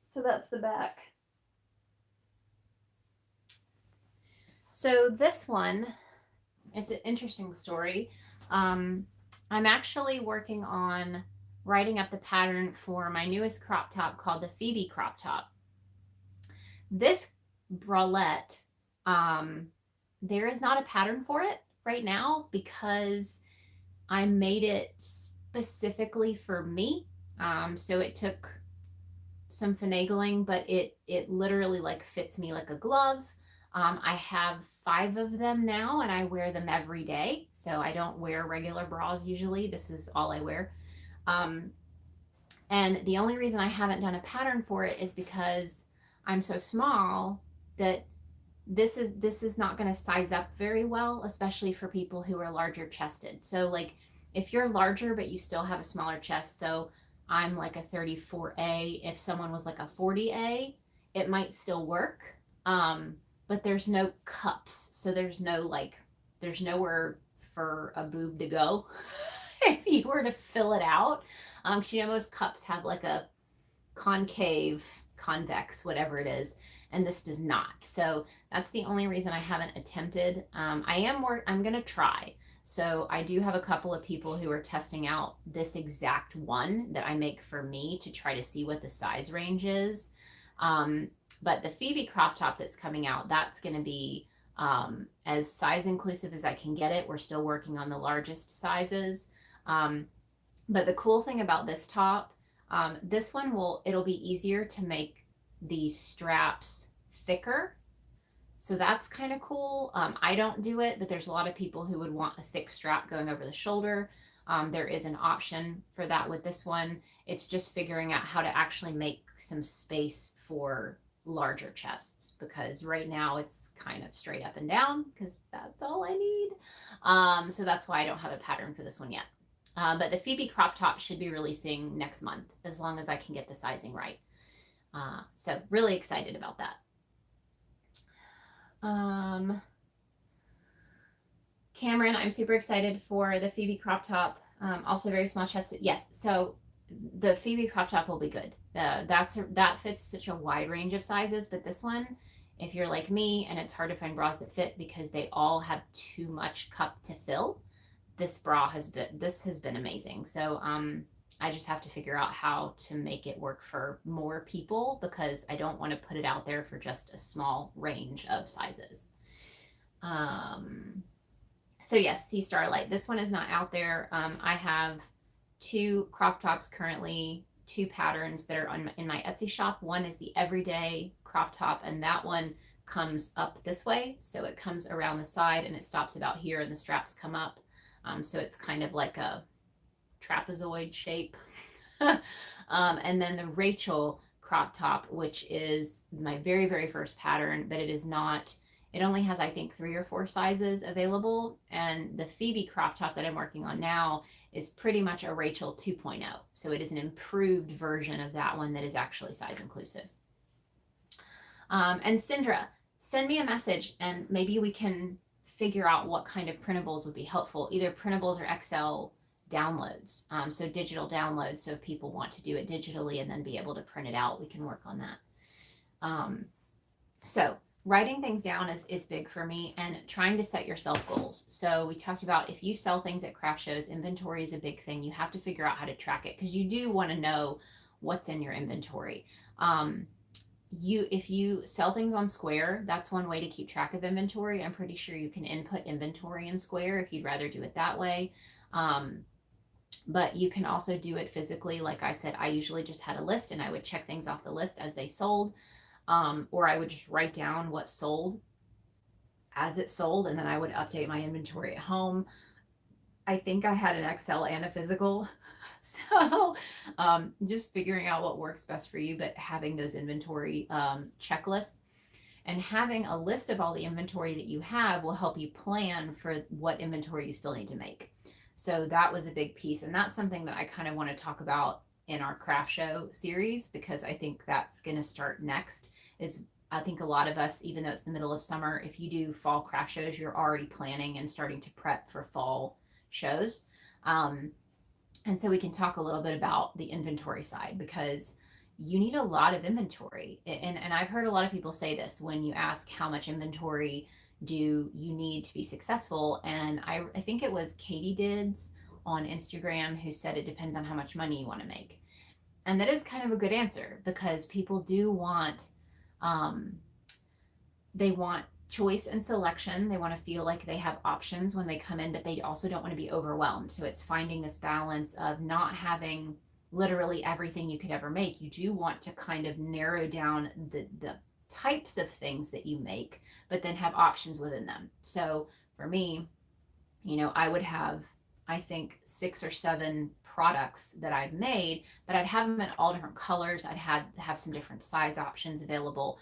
So that's the back. So this one, it's an interesting story. I'm actually working on writing up the pattern for my newest crop top called the Phoebe Crop Top. This bralette, there is not a pattern for it right now because I made it specifically for me. So it took some finagling, but it literally like fits me like a glove. I have 5 of them now and I wear them every day. So I don't wear regular bras usually. This is all I wear. And the only reason I haven't done a pattern for it is because I'm so small that this is not going to size up very well, especially for people who are larger chested. So like if you're larger, but you still have a smaller chest, so I'm like a 34A. If someone was like a 40A, it might still work. But there's no cups. So there's nowhere for a boob to go if you were to fill it out. You know, most cups have like a concave, convex, whatever it is, and this does not. So that's the only reason I haven't attempted. I'm going to try. So I do have a couple of people who are testing out this exact one that I make for me to try to see what the size range is. But the Phoebe crop top that's coming out, that's going to be as size inclusive as I can get it. We're still working on the largest sizes. But the cool thing about this top, this one it'll be easier to make these straps thicker. So that's kind of cool. I don't do it, but there's a lot of people who would want a thick strap going over the shoulder. There is an option for that with this one. It's just figuring out how to actually make some space for larger chests, because right now it's kind of straight up and down because that's all I need. So that's why I don't have a pattern for this one yet. But the Phoebe crop top should be releasing next month, as long as I can get the sizing right. So really excited about that. Cameron, I'm super excited for the Phoebe crop top. Also very small chested. Yes. So the Phoebe crop top will be good. That fits such a wide range of sizes, but this one, if you're like me and it's hard to find bras that fit because they all have too much cup to fill, this has been amazing. So I just have to figure out how to make it work for more people, because I don't want to put it out there for just a small range of sizes. So yes, See Starlight, this one is not out there. I have 2 crop tops currently, 2 patterns that are in my Etsy shop. One is the everyday crop top, and that one comes up this way. So it comes around the side and it stops about here and the straps come up. So it's kind of like a trapezoid shape. And then the Rachel crop top, which is my very, very first pattern, but it is not, it only has, I think, 3 or 4 sizes available. And the Phoebe crop top that I'm working on now is pretty much a Rachel 2.0. So it is an improved version of that one that is actually size inclusive. And Sindra, send me a message and maybe we can figure out what kind of printables would be helpful, either printables or Excel downloads. So digital downloads. So if people want to do it digitally and then be able to print it out, we can work on that. So writing things down is big for me, and trying to set yourself goals. So we talked about, if you sell things at craft shows, inventory is a big thing. You have to figure out how to track it, because you do want to know what's in your inventory. If you sell things on Square, that's one way to keep track of inventory. I'm pretty sure you can input inventory in Square if you'd rather do it that way. But you can also do it physically. Like I said, I usually just had a list and I would check things off the list as they sold. Or I would just write down what sold as it sold, and then I would update my inventory at home. I think I had an Excel and a physical. So just figuring out what works best for you, but having those inventory checklists and having a list of all the inventory that you have will help you plan for what inventory you still need to make. So that was a big piece. And that's something that I kind of want to talk about in our craft show series, because I think that's going to start next. Is I think a lot of us, even though it's the middle of summer, if you do fall craft shows, you're already planning and starting to prep for fall shows. And so we can talk a little bit about the inventory side, because you need a lot of inventory. And I've heard a lot of people say this when you ask how much inventory do you need to be successful. And I think it was Katie Dids on Instagram who said it depends on how much money you want to make. And that is kind of a good answer, because people do want, they want choice and selection. They want to feel like they have options when they come in, but they also don't want to be overwhelmed. So it's finding this balance of not having literally everything you could ever make. You do want to kind of narrow down the types of things that you make, but then have options within them. So for me, I would have, I think, 6 or 7 products that I've made, but I'd have them in all different colors. I'd have some different size options available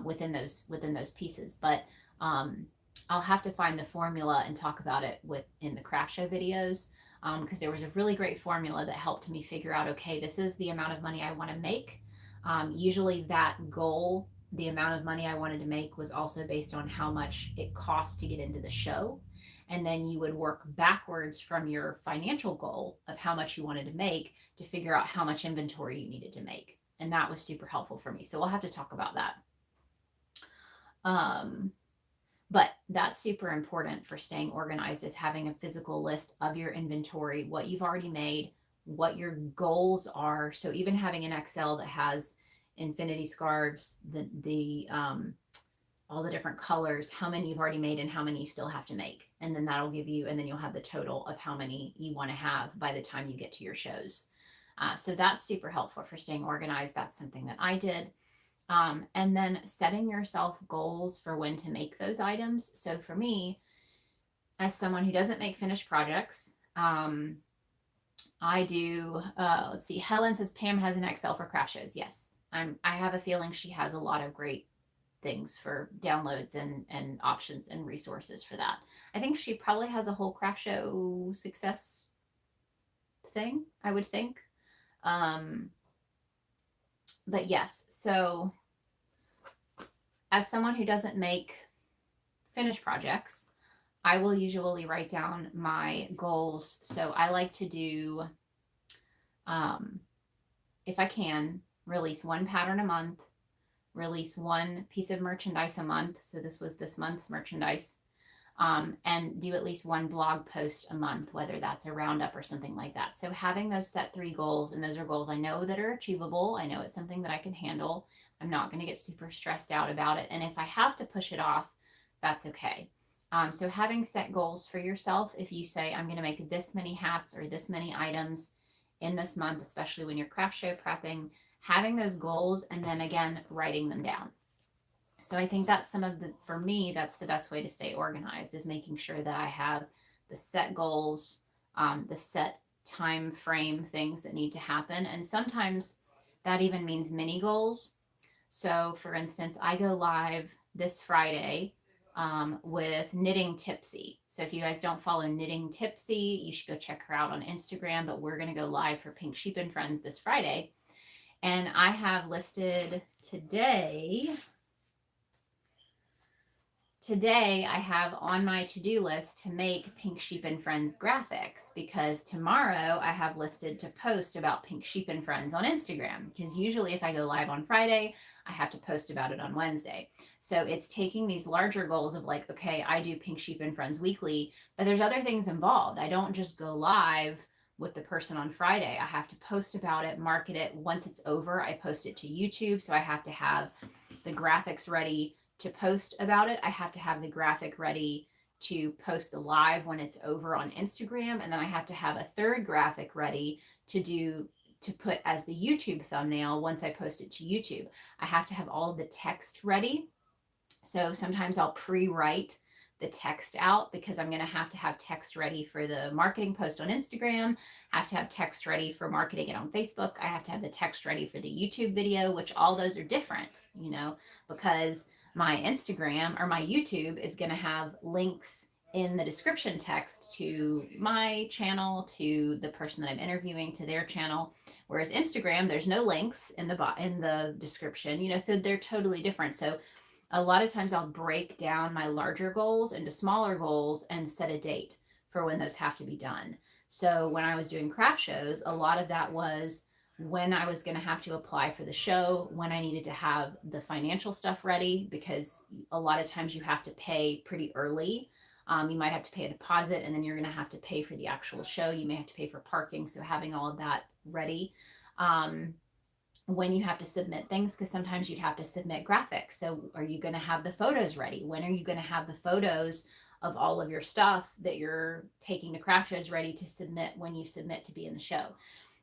within those pieces. But I'll have to find the formula and talk about it in the craft show videos, because there was a really great formula that helped me figure out, okay, this is the amount of money I want to make. Usually that goal, the amount of money I wanted to make, was also based on how much it cost to get into the show. And then you would work backwards from your financial goal of how much you wanted to make to figure out how much inventory you needed to make. And that was super helpful for me. So we'll have to talk about that. But that's super important for staying organized, is having a physical list of your inventory, what you've already made, what your goals are. So even having an Excel that has infinity scarves, all the different colors, how many you've already made and how many you still have to make. And then that'll give you, and then you'll have the total of how many you want to have by the time you get to your shows. So that's super helpful for staying organized. That's something that I did. And then setting yourself goals for when to make those items. So for me, as someone who doesn't make finished projects, I do, let's see, Helen says Pam has an Excel for craft shows. Yes, I have a feeling she has a lot of great things for downloads and options and resources for that. I think she probably has a whole craft show success thing, I would think. But yes, so as someone who doesn't make finished projects, I will usually write down my goals. So I like to do, if I can, release 1 pattern a month, release 1 piece of merchandise a month. So this was this month's merchandise. And do at least 1 blog post a month, whether that's a roundup or something like that. So having those set 3 goals, and those are goals I know that are achievable. I know it's something that I can handle. I'm not going to get super stressed out about it. And if I have to push it off, that's okay. So having set goals for yourself, if you say, I'm going to make this many hats or this many items in this month, especially when you're craft show prepping, having those goals, and then again, writing them down. So I think that's for me, that's the best way to stay organized, is making sure that I have the set goals, the set time frame things that need to happen. And sometimes that even means mini goals. So, for instance, I go live this Friday with Knitting Tipsy. So, if you guys don't follow Knitting Tipsy, you should go check her out on Instagram. But we're going to go live for Pink Sheep and Friends this Friday. And I have listed today, I have on my to-do list to make Pink Sheep and Friends graphics, because tomorrow I have listed to post about Pink Sheep and Friends on Instagram, because usually if I go live on Friday, I have to post about it on Wednesday. So it's taking these larger goals of like, okay, I do Pink Sheep and Friends weekly, but there's other things involved. I don't just go live with the person on Friday. I have to post about it, market it. Once it's over, I post it to YouTube. So I have to have the graphics ready to post about it. I have to have the graphic ready to post the live when it's over on Instagram. And then I have to have a third graphic ready to put as the YouTube thumbnail once I post it to YouTube. I have to have all of the text ready. So sometimes I'll pre-write the text out, because I'm going to have text ready for the marketing post on Instagram. I have to have text ready for marketing it on Facebook. I have to have the text ready for the YouTube video, which all those are different, because my Instagram or my YouTube is going to have links in the description text to my channel, to the person that I'm interviewing, to their channel. Whereas Instagram, there's no links in the description, so they're totally different. So a lot of times I'll break down my larger goals into smaller goals and set a date for when those have to be done. So when I was doing craft shows, a lot of that was when I was going to have to apply for the show, when I needed to have the financial stuff ready, because a lot of times you have to pay pretty early. You might have to pay a deposit, and then you're going to have to pay for the actual show. You may have to pay for parking. So having all of that ready. When you have to submit things, because sometimes you'd have to submit graphics. So are you going to have the photos ready? When are you going to have the photos of all of your stuff that you're taking to craft shows ready to submit when you submit to be in the show?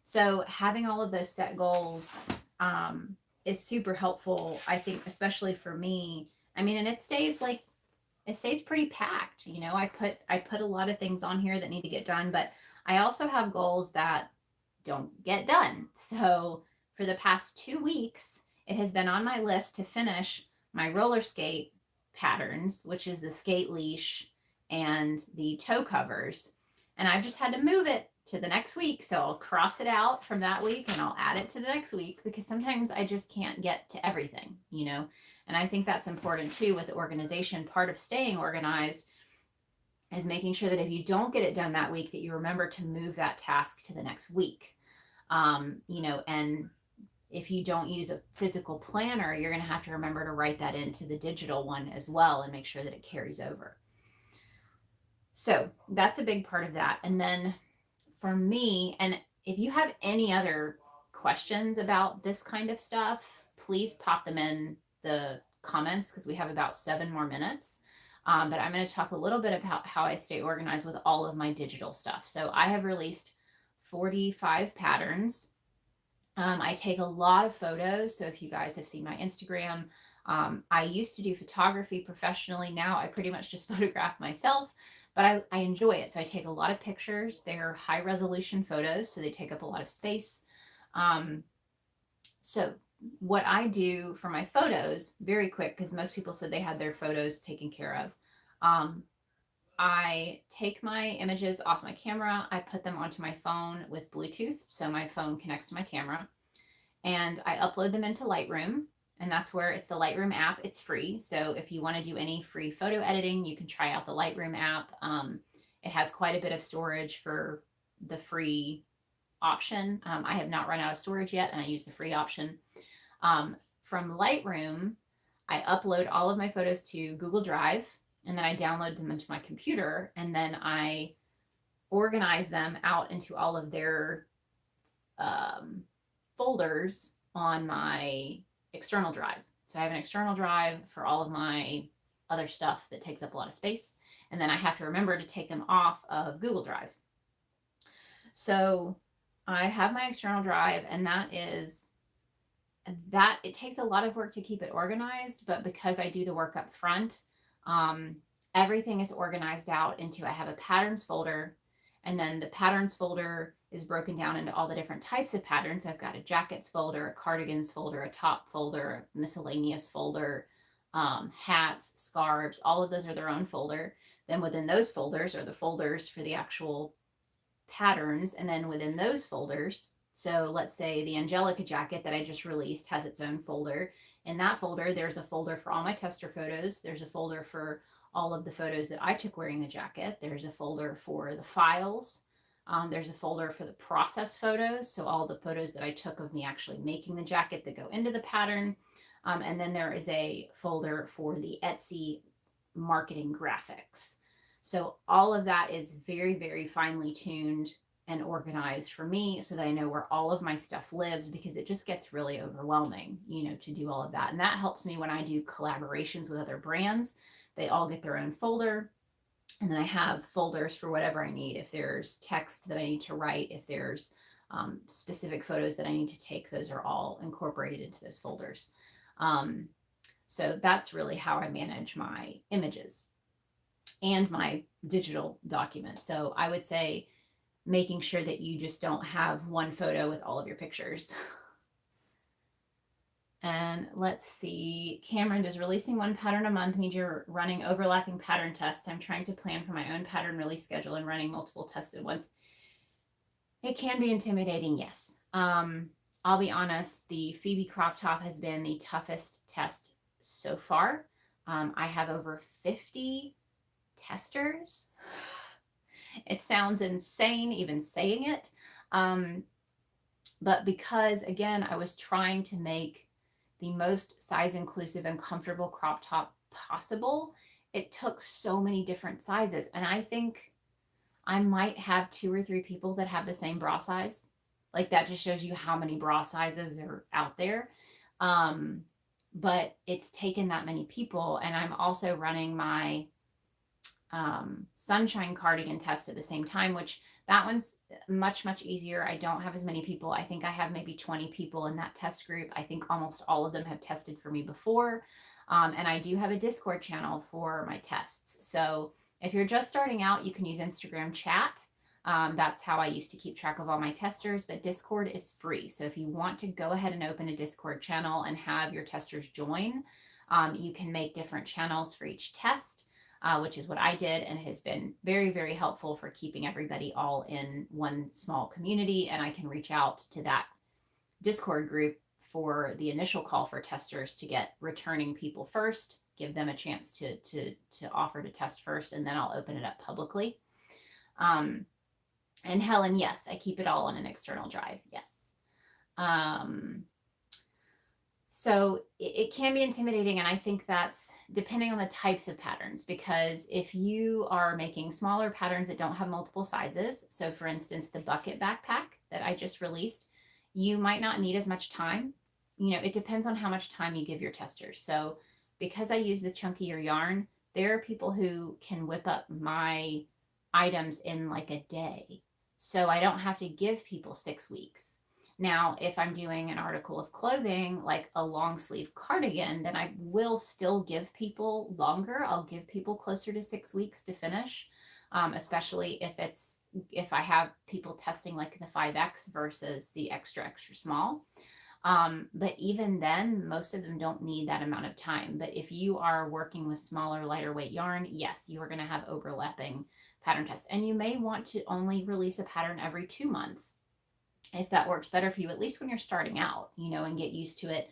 So having all of those set goals is super helpful, I think, especially for me. I mean, and it stays pretty packed. I put a lot of things on here that need to get done, but I also have goals that don't get done. So for the past 2 weeks, it has been on my list to finish my roller skate patterns, which is the skate leash and the toe covers. And I've just had to move it to the next week. So I'll cross it out from that week and I'll add it to the next week, because sometimes I just can't get to everything, And I think that's important too with organization. Part of staying organized is making sure that if you don't get it done that week, that you remember to move that task to the next week. And if you don't use a physical planner, you're going to have to remember to write that into the digital one as well and make sure that it carries over. So that's a big part of that. And then for me, and if you have any other questions about this kind of stuff, please pop them in the comments, because we have about 7 more minutes. But I'm going to talk a little bit about how I stay organized with all of my digital stuff. So I have released 45 patterns. I take a lot of photos. So if you guys have seen my Instagram, I used to do photography professionally. Now I pretty much just photograph myself, but I enjoy it. So I take a lot of pictures. They're high resolution photos, so they take up a lot of space. So what I do for my photos, very quick, because most people said they had their photos taken care of. I take my images off my camera. I put them onto my phone with Bluetooth. So my phone connects to my camera, and I upload them into Lightroom. And that's where it's the Lightroom app. It's free. So if you want to do any free photo editing, you can try out the Lightroom app. It has quite a bit of storage for the free option. I have not run out of storage yet, and I use the free option. From Lightroom, I upload all of my photos to Google Drive, and then I download them into my computer, and then I organize them out into all of their folders on my external drive. So I have an external drive for all of my other stuff that takes up a lot of space, and then I have to remember to take them off of Google Drive. So I have my external drive, and it takes a lot of work to keep it organized, but because I do the work up front, everything is organized out into, I have a patterns folder, and then the patterns folder is broken down into all the different types of patterns. I've got a jackets folder, a cardigans folder, a top folder, a miscellaneous folder, hats, scarves, all of those are their own folder. Then within those folders are the folders for the actual patterns. And then within those folders, so let's say the Angelica jacket that I just released has its own folder. In that folder, there's a folder for all my tester photos. There's a folder for all of the photos that I took wearing the jacket. There's a folder for the files. There's a folder for the process photos, so all the photos that I took of me actually making the jacket that go into the pattern. And then there is a folder for the Etsy marketing graphics. So all of that is very, very finely tuned and organized for me so that I know where all of my stuff lives, because it just gets really overwhelming, to do all of that. And that helps me when I do collaborations with other brands. They all get their own folder. And then I have folders for whatever I need. If there's text that I need to write, if there's specific photos that I need to take, those are all incorporated into those folders. So that's really how I manage my images and my digital documents. So I would say making sure that you just don't have one photo with all of your pictures. And let's see, Cameron, does releasing one pattern a month mean you're running overlapping pattern tests? I'm trying to plan for my own pattern release schedule and running multiple tests at once. It can be intimidating, yes. I'll be honest, the Phoebe crop top has been the toughest test so far. I have over 50 testers. It sounds insane even saying it. But because, again, I was trying to make the most size inclusive and comfortable crop top possible, it took so many different sizes. And I think I might have 2 or 3 people that have the same bra size. Like, that just shows you how many bra sizes are out there. But it's taken that many people. And I'm also running my sunshine cardigan test at the same time, which that one's much, much easier. I don't have as many people. I think I have maybe 20 people in that test group. I think almost all of them have tested for me before. And I do have a Discord channel for my tests. So if you're just starting out, you can use Instagram chat. That's how I used to keep track of all my testers, but Discord is free. So if you want to go ahead and open a Discord channel and have your testers join, you can make different channels for each test. Which is what I did, and it has been very, very helpful for keeping everybody all in one small community. And I can reach out to that Discord group for the initial call for testers to get returning people first, give them a chance to offer to test first, and then I'll open it up publicly. And Helen, yes, I keep it all on an external drive. Yes. So it can be intimidating, and I think that's depending on the types of patterns, because if you are making smaller patterns that don't have multiple sizes, so for instance, the bucket backpack that I just released, you might not need as much time. It depends on how much time you give your testers. So because I use the chunkier yarn, there are people who can whip up my items in like a day. So I don't have to give people 6 weeks. Now, if I'm doing an article of clothing, like a long sleeve cardigan, then I will still give people longer. I'll give people closer to 6 weeks to finish, especially if I have people testing like the 5X versus the extra, extra small. But even then, most of them don't need that amount of time. But if you are working with smaller, lighter weight yarn, yes, you are going to have overlapping pattern tests. And you may want to only release a pattern every 2 months, if that works better for you, at least when you're starting out, and get used to it.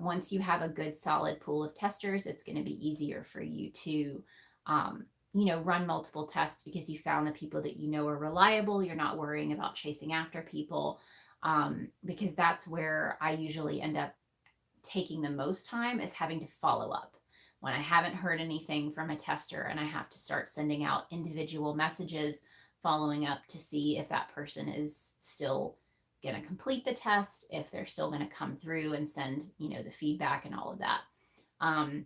Once you have a good solid pool of testers, it's going to be easier for you to, run multiple tests, because you found the people that are reliable. You're not worrying about chasing after people, because that's where I usually end up taking the most time, is having to follow up. When I haven't heard anything from a tester and I have to start sending out individual messages, following up to see if that person is still going to complete the test, if they're still going to come through and send, the feedback and all of that. And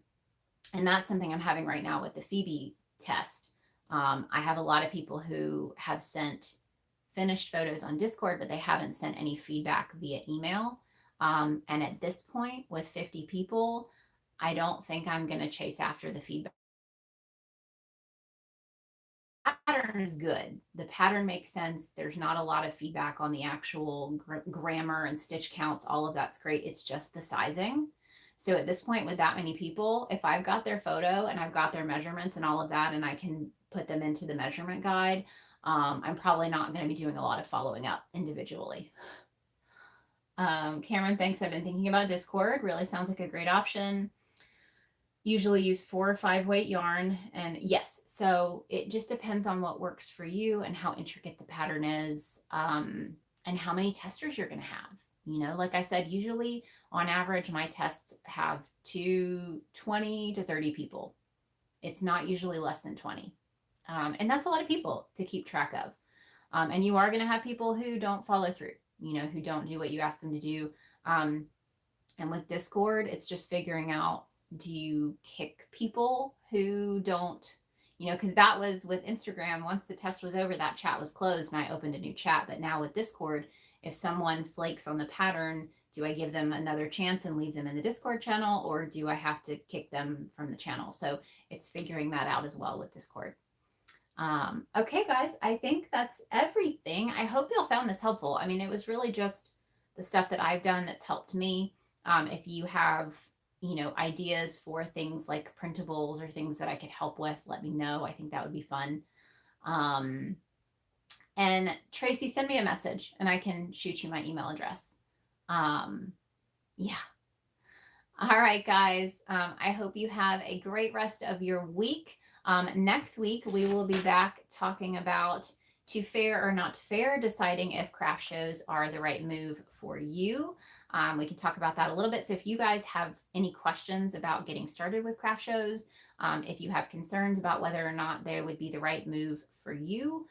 that's something I'm having right now with the Phoebe test. I have a lot of people who have sent finished photos on Discord, but they haven't sent any feedback via email. And at this point, with 50 people, I don't think I'm going to chase after the feedback pattern pattern is good. The pattern makes sense. There's not a lot of feedback on the actual grammar and stitch counts. All of that's great. It's just the sizing. So at this point, with that many people, if I've got their photo and I've got their measurements and all of that, and I can put them into the measurement guide, I'm probably not going to be doing a lot of following up individually. Cameron, thanks. I've been thinking about Discord. Really sounds like a great option. Usually use 4 or 5 weight yarn. And yes, so it just depends on what works for you and how intricate the pattern is, and how many testers you're going to have. You know, like I said, usually on average, my tests have 20 to 30 people. It's not usually less than 20. And that's a lot of people to keep track of. And you are going to have people who don't follow through, you know, who don't do what you ask them to do. And with Discord, it's just figuring out, do you kick people who don't, you know, because that was with Instagram. Once the test was over, that chat was closed and I opened a new chat. But now with Discord, if someone flakes on the pattern, do I give them another chance and leave them in the Discord channel, or do I have to kick them from the channel? So it's figuring that out as well with Discord. Okay, guys, I think that's everything. I hope y'all found this helpful. I mean, it was really just the stuff that I've done that's helped me. If you have, you know, ideas for things like printables or things that I could help with, let me know. I think that would be fun. And Tracy, send me a message and I can shoot you my email address. Yeah. All right, guys. I hope you have a great rest of your week. Next week, we will be back talking about to fair or not to fair, deciding if craft shows are the right move for you. We can talk about that a little bit. So if you guys have any questions about getting started with craft shows, if you have concerns about whether or not they would be the right move for you,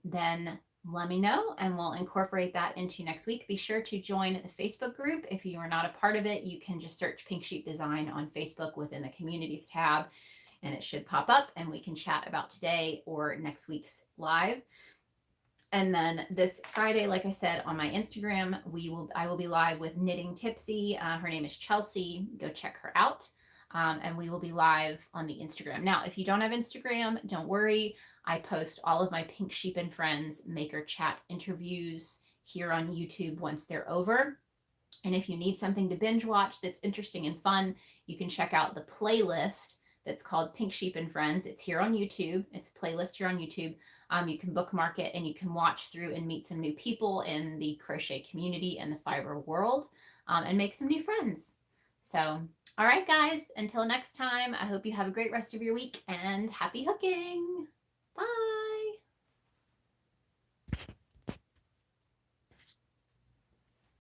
then let me know and we'll incorporate that into next week. Be sure to join the Facebook group. If you are not a part of it, you can just search Pink Sheep Design on Facebook within the communities tab and it should pop up and we can chat about today or next week's live. And then this Friday, like I said, on my Instagram, I will be live with Knitting Tipsy. Her name is Chelsea. Go check her out. And we will be live on the Instagram. Now, if you don't have Instagram, don't worry. I post all of my Pink Sheep and Friends Maker Chat interviews here on YouTube once they're over. And if you need something to binge watch that's interesting and fun, you can check out the playlist that's called Pink Sheep and Friends. It's here on YouTube. It's a playlist here on YouTube. You can bookmark it and you can watch through and meet some new people in the crochet community and the fiber world, and make some new friends. So, all right, guys, until next time, I hope you have a great rest of your week and happy hooking. Bye.